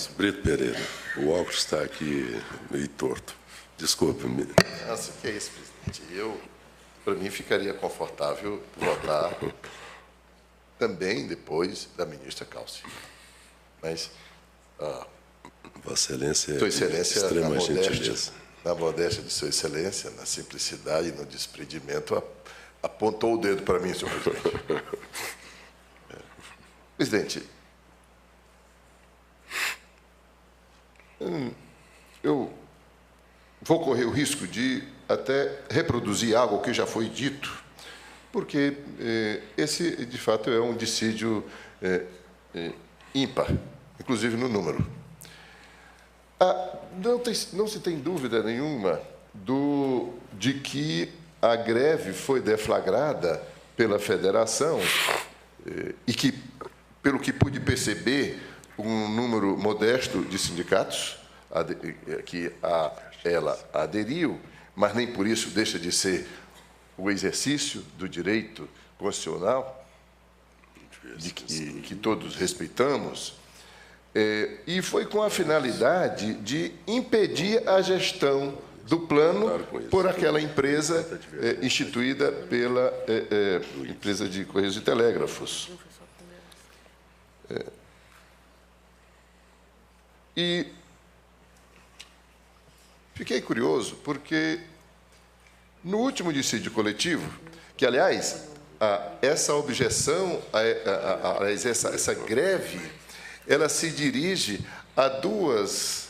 Mas, Brito Pereira, o óculos está aqui meio torto. Desculpe-me. Nossa, que é isso, presidente? Para mim, ficaria confortável votar também depois da ministra Cálcio. Mas, Vossa Excelência Sua Excelência, extrema gentileza. na modéstia de Sua Excelência, na simplicidade e no desprendimento, apontou o dedo para mim, senhor presidente. Presidente, eu vou correr o risco de até reproduzir algo que já foi dito, porque esse, de fato, é um dissídio ímpar, inclusive no número. Não se tem dúvida nenhuma de que a greve foi deflagrada pela federação e que, pelo que pude perceber, um número modesto de sindicatos que ela aderiu, mas nem por isso deixa de ser o exercício do direito constitucional, que todos respeitamos, e foi com a finalidade de impedir a gestão do plano por aquela empresa instituída pela empresa de Correios e Telégrafos. E fiquei curioso, porque no último dissídio coletivo, que, aliás, essa objeção, essa greve, ela se dirige a duas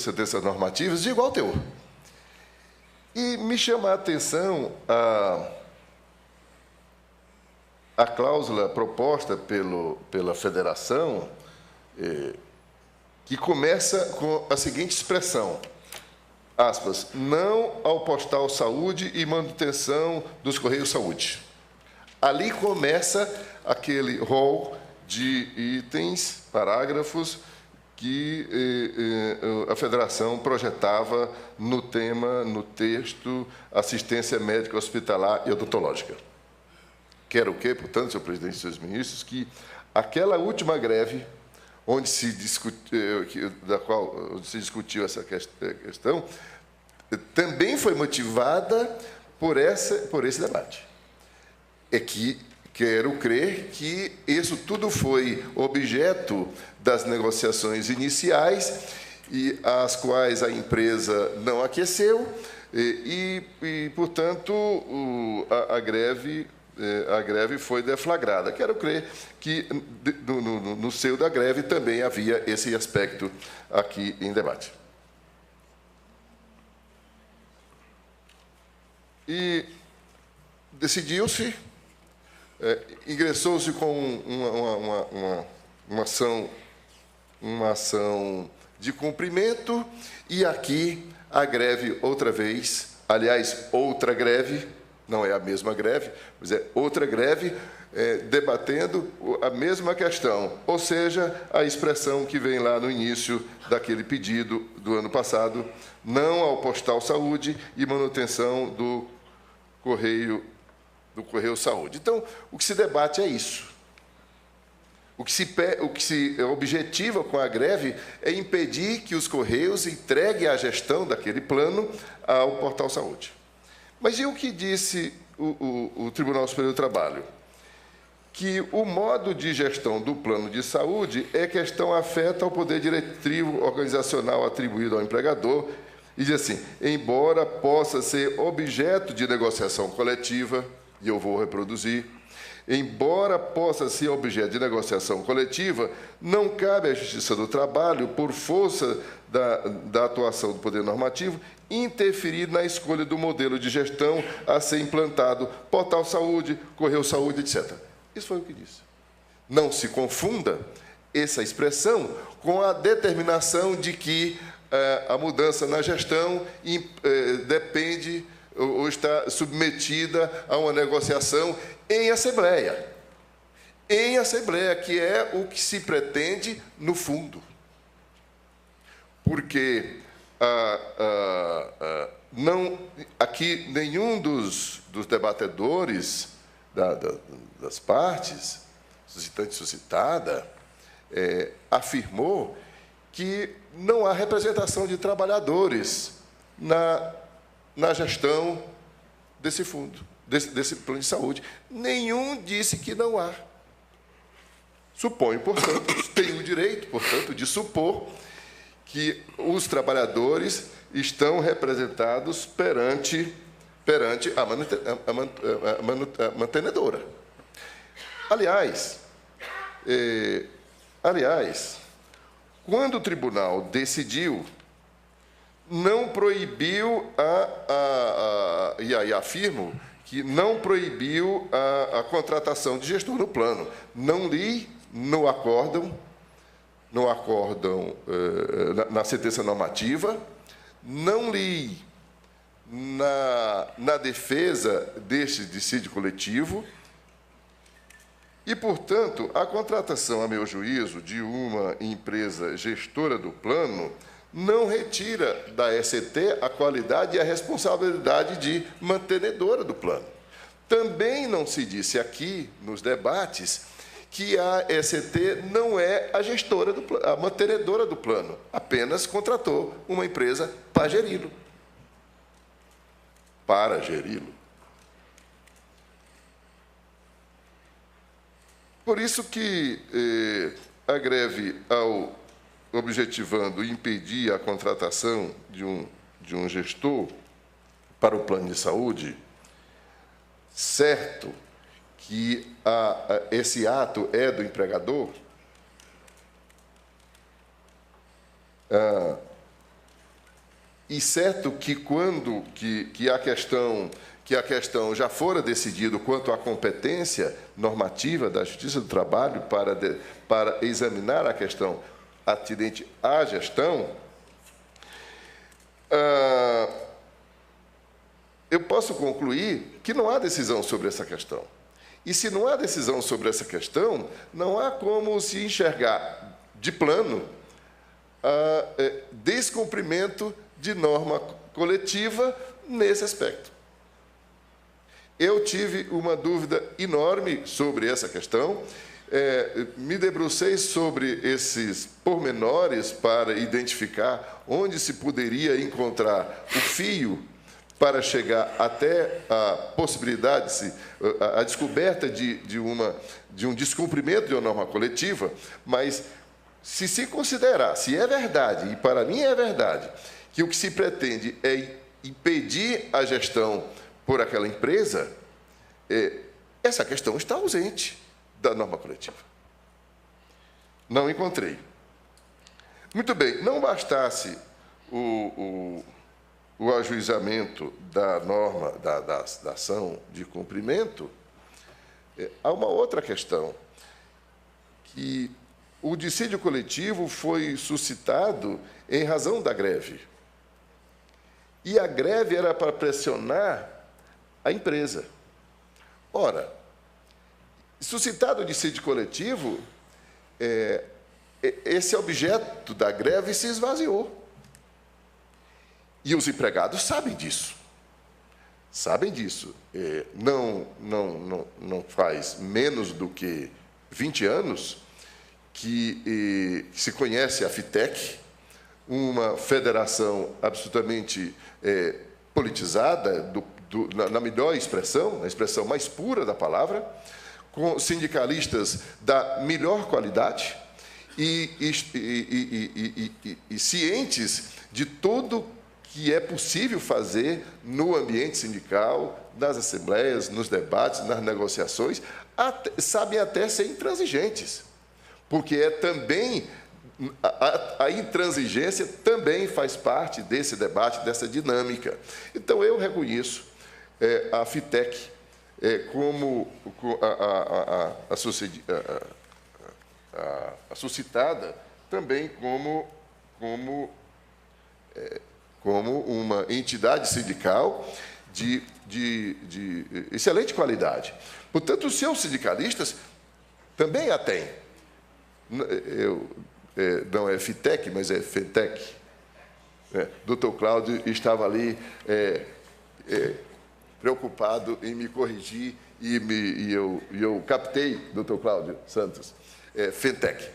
sentenças normativas de igual teor. E me chama a atenção a cláusula proposta pela federação, que começa com a seguinte expressão, aspas, não ao postal saúde e manutenção dos Correios Saúde. Ali começa aquele rol de itens, parágrafos, que a federação projetava no tema, no texto, assistência médica hospitalar e odontológica. Quero o quê, portanto, senhor presidente e senhores ministros, que aquela última greve, onde se discutiu essa questão, também foi motivada por esse debate. É que quero crer que isso tudo foi objeto das negociações iniciais, e as quais a empresa não aqueceu, portanto, a greve foi deflagrada. Quero crer que no seio da greve também havia esse aspecto aqui em debate. E decidiu-se, ingressou-se com uma ação de cumprimento, e aqui a greve outra vez, aliás, outra greve, não é a mesma greve, mas é outra greve, debatendo a mesma questão, ou seja, a expressão que vem lá no início daquele pedido do ano passado, não ao postal saúde e manutenção do Correio Saúde. Então, o que se debate é isso. O que se objetiva com a greve é impedir que os Correios entreguem a gestão daquele plano ao Portal Saúde. Mas e o que disse o Tribunal Superior do Trabalho? Que o modo de gestão do plano de saúde é questão afeta ao poder diretivo organizacional atribuído ao empregador, e diz assim, embora possa ser objeto de negociação coletiva, e eu vou reproduzir, embora possa ser objeto de negociação coletiva, não cabe à Justiça do Trabalho, por força da atuação do Poder Normativo, interferir na escolha do modelo de gestão a ser implantado, Portal Saúde, Correio Saúde, etc. Isso foi o que disse. Não se confunda essa expressão com a determinação de que a mudança na gestão depende ou está submetida a uma negociação em assembleia. Em assembleia, que é o que se pretende no fundo. Porque aqui nenhum dos debatedores das partes suscitada, afirmou que não há representação de trabalhadores na gestão desse fundo, desse plano de saúde. Nenhum disse que não há. Suponho, portanto, tenho o direito, portanto, de supor que os trabalhadores estão representados perante a mantenedora. Aliás, quando o tribunal decidiu, não proibiu e aí afirmo que não proibiu a contratação de gestor no plano. Não li no acórdão, na sentença normativa, não li na defesa deste dissídio coletivo e, portanto, a contratação, a meu juízo, de uma empresa gestora do plano não retira da ECT a qualidade e a responsabilidade de mantenedora do plano. Também não se disse aqui, nos debates, que a ECT não é a gestora, a mantenedora do plano, apenas contratou uma empresa para geri-lo. Por isso que a greve, ao objetivando impedir a contratação de um gestor para o plano de saúde, certo que esse ato é do empregador, e certo que quando a questão já fora decidido quanto à competência normativa da Justiça do Trabalho para examinar a questão atinente à gestão, eu posso concluir que não há decisão sobre essa questão. E se não há decisão sobre essa questão, não há como se enxergar de plano descumprimento de norma coletiva nesse aspecto. Eu tive uma dúvida enorme sobre essa questão, me debrucei sobre esses pormenores para identificar onde se poderia encontrar o fio para chegar até a possibilidade, a descoberta de um descumprimento de uma norma coletiva, mas se considerar, se é verdade, e para mim é verdade, que o que se pretende é impedir a gestão por aquela empresa, essa questão está ausente da norma coletiva. Não encontrei. Muito bem, não bastasse o ajuizamento da norma, da ação de cumprimento, há uma outra questão, que o dissídio coletivo foi suscitado em razão da greve. E a greve era para pressionar a empresa. Ora, suscitado o dissídio coletivo, esse objeto da greve se esvaziou. E os empregados sabem disso. Sabem disso. Não faz menos do que 20 anos que se conhece a FITEC, uma federação absolutamente politizada, na melhor expressão, na expressão mais pura da palavra, com sindicalistas da melhor qualidade e cientes de tudo que é possível fazer no ambiente sindical, nas assembleias, nos debates, nas negociações, sabem até ser intransigentes, porque também a intransigência também faz parte desse debate, dessa dinâmica. Então, eu reconheço a FITEC como a suscitada também como uma entidade sindical de excelente qualidade. Portanto, os seus sindicalistas também a têm. Não é FITEC, mas é FETEC. Dr. Cláudio estava ali preocupado em me corrigir e eu captei, doutor Cláudio Santos, FENTEC.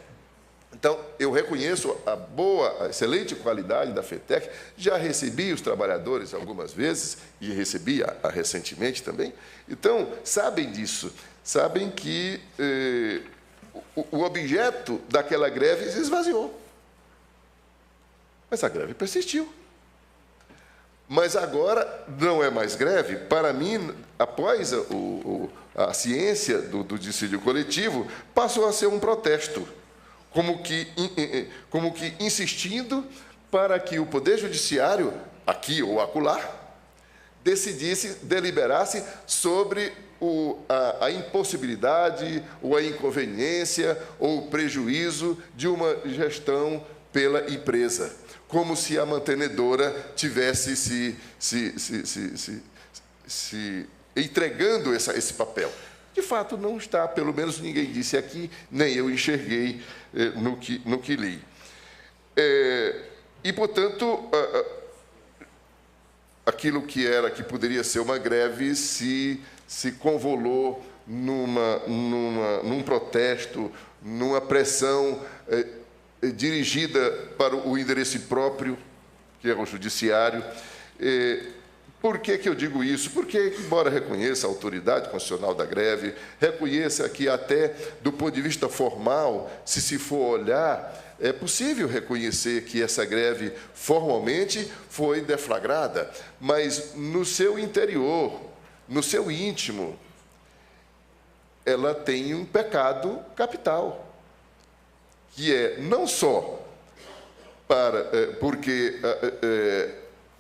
Então, eu reconheço a excelente qualidade da FENTEC, já recebi os trabalhadores algumas vezes, e recebi recentemente também. Então, sabem disso, sabem que o objeto daquela greve se esvaziou. Mas a greve persistiu. Mas agora não é mais greve. Para mim, após a ciência do dissídio coletivo, passou a ser um protesto, como que insistindo para que o Poder Judiciário, aqui ou acolá, deliberasse sobre a impossibilidade, ou a inconveniência, ou o prejuízo de uma gestão pela empresa, como se a mantenedora tivesse se entregando esse papel. De fato, não está, pelo menos ninguém disse aqui, nem eu enxerguei no que li. E, portanto, aquilo que poderia ser uma greve se convolou num protesto, numa pressão dirigida para o endereço próprio, que é o judiciário. Por que eu digo isso? Porque, embora reconheça a autoridade constitucional da greve, reconheça que até do ponto de vista formal, se for olhar, é possível reconhecer que essa greve formalmente foi deflagrada, mas no seu interior, no seu íntimo, ela tem um pecado capital, que é não só porque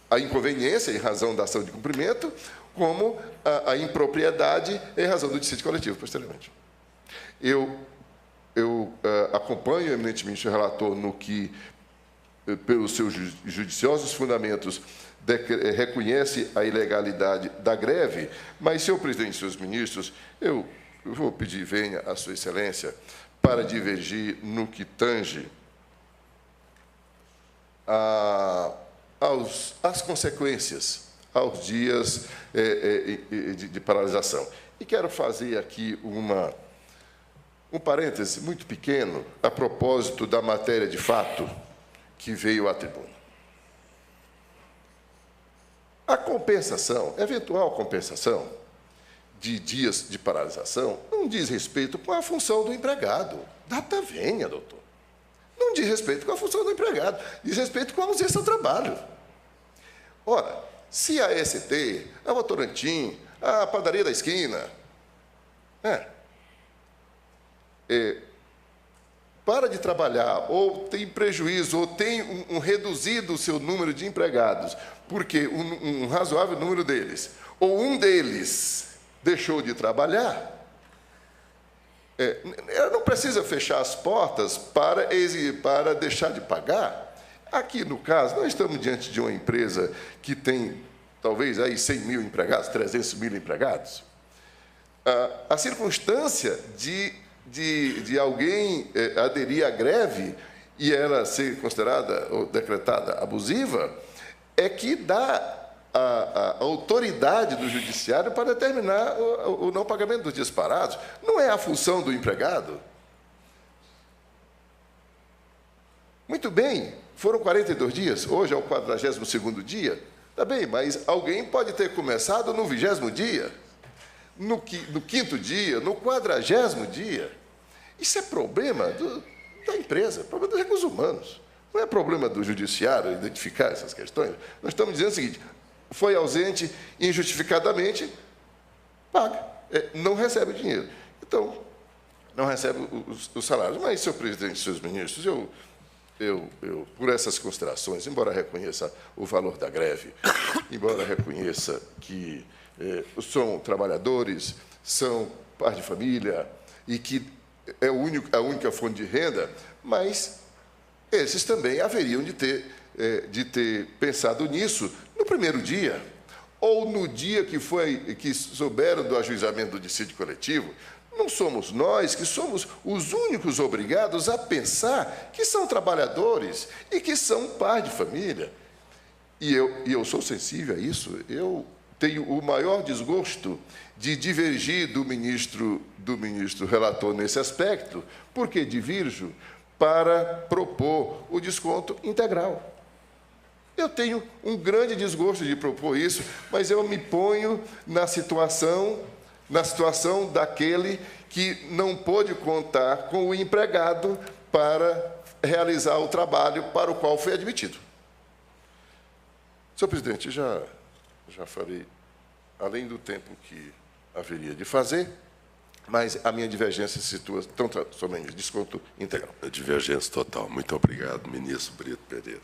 a inconveniência em razão da ação de cumprimento, como a impropriedade em razão do dissídio coletivo, posteriormente. Eu acompanho eminentemente o relator no que, pelos seus judiciosos fundamentos, reconhece a ilegalidade da greve, mas, senhor presidente e seus ministros, eu vou pedir, venha a sua excelência, para divergir no que tange às consequências, aos dias de paralisação. E quero fazer aqui um parêntese muito pequeno a propósito da matéria de fato que veio à tribuna. A compensação, eventual compensação de dias de paralisação, não diz respeito com a função do empregado. Data venha, doutor. Não diz respeito com a função do empregado, diz respeito com a ausência ao trabalho. Ora, se a ST, a Votorantim, a padaria da esquina, para de trabalhar, ou tem prejuízo, ou tem reduzido o seu número de empregados, porque um razoável número deles, ou um deles deixou de trabalhar, ela não precisa fechar as portas para deixar de pagar. Aqui, no caso, nós estamos diante de uma empresa que tem, talvez, aí 100 mil empregados, 300 mil empregados. A circunstância de alguém aderir à greve e ela ser considerada ou decretada abusiva é que dá a autoridade do judiciário para determinar o não pagamento dos dias parados. Não é a função do empregado. Muito bem, foram 42 dias, hoje é o 42º dia. Está bem, mas alguém pode ter começado no 20º dia, no 5º dia, no 40º dia. Isso é problema da empresa, problema dos recursos humanos. Não é problema do judiciário identificar essas questões. Nós estamos dizendo o seguinte: foi ausente injustificadamente, paga, não recebe o dinheiro. Então, não recebe os salários. Mas, senhor presidente e seus ministros, eu, por essas considerações, embora reconheça o valor da greve, embora reconheça que são trabalhadores, são pais de família e que é a única fonte de renda, mas esses também haveriam de ter pensado nisso no primeiro dia, ou no dia que souberam do ajuizamento do dissídio coletivo. Não somos nós que somos os únicos obrigados a pensar que são trabalhadores e que são pais de família. E eu sou sensível a isso. Eu tenho o maior desgosto de divergir do ministro relator nesse aspecto, porque divirjo para propor o desconto integral. Eu tenho um grande desgosto de propor isso, mas eu me ponho na situação daquele que não pôde contar com o empregado para realizar o trabalho para o qual foi admitido. Senhor presidente, já falei além do tempo que haveria de fazer, mas a minha divergência se situa somente desconto integral. Divergência total. Muito obrigado, ministro Brito Pereira.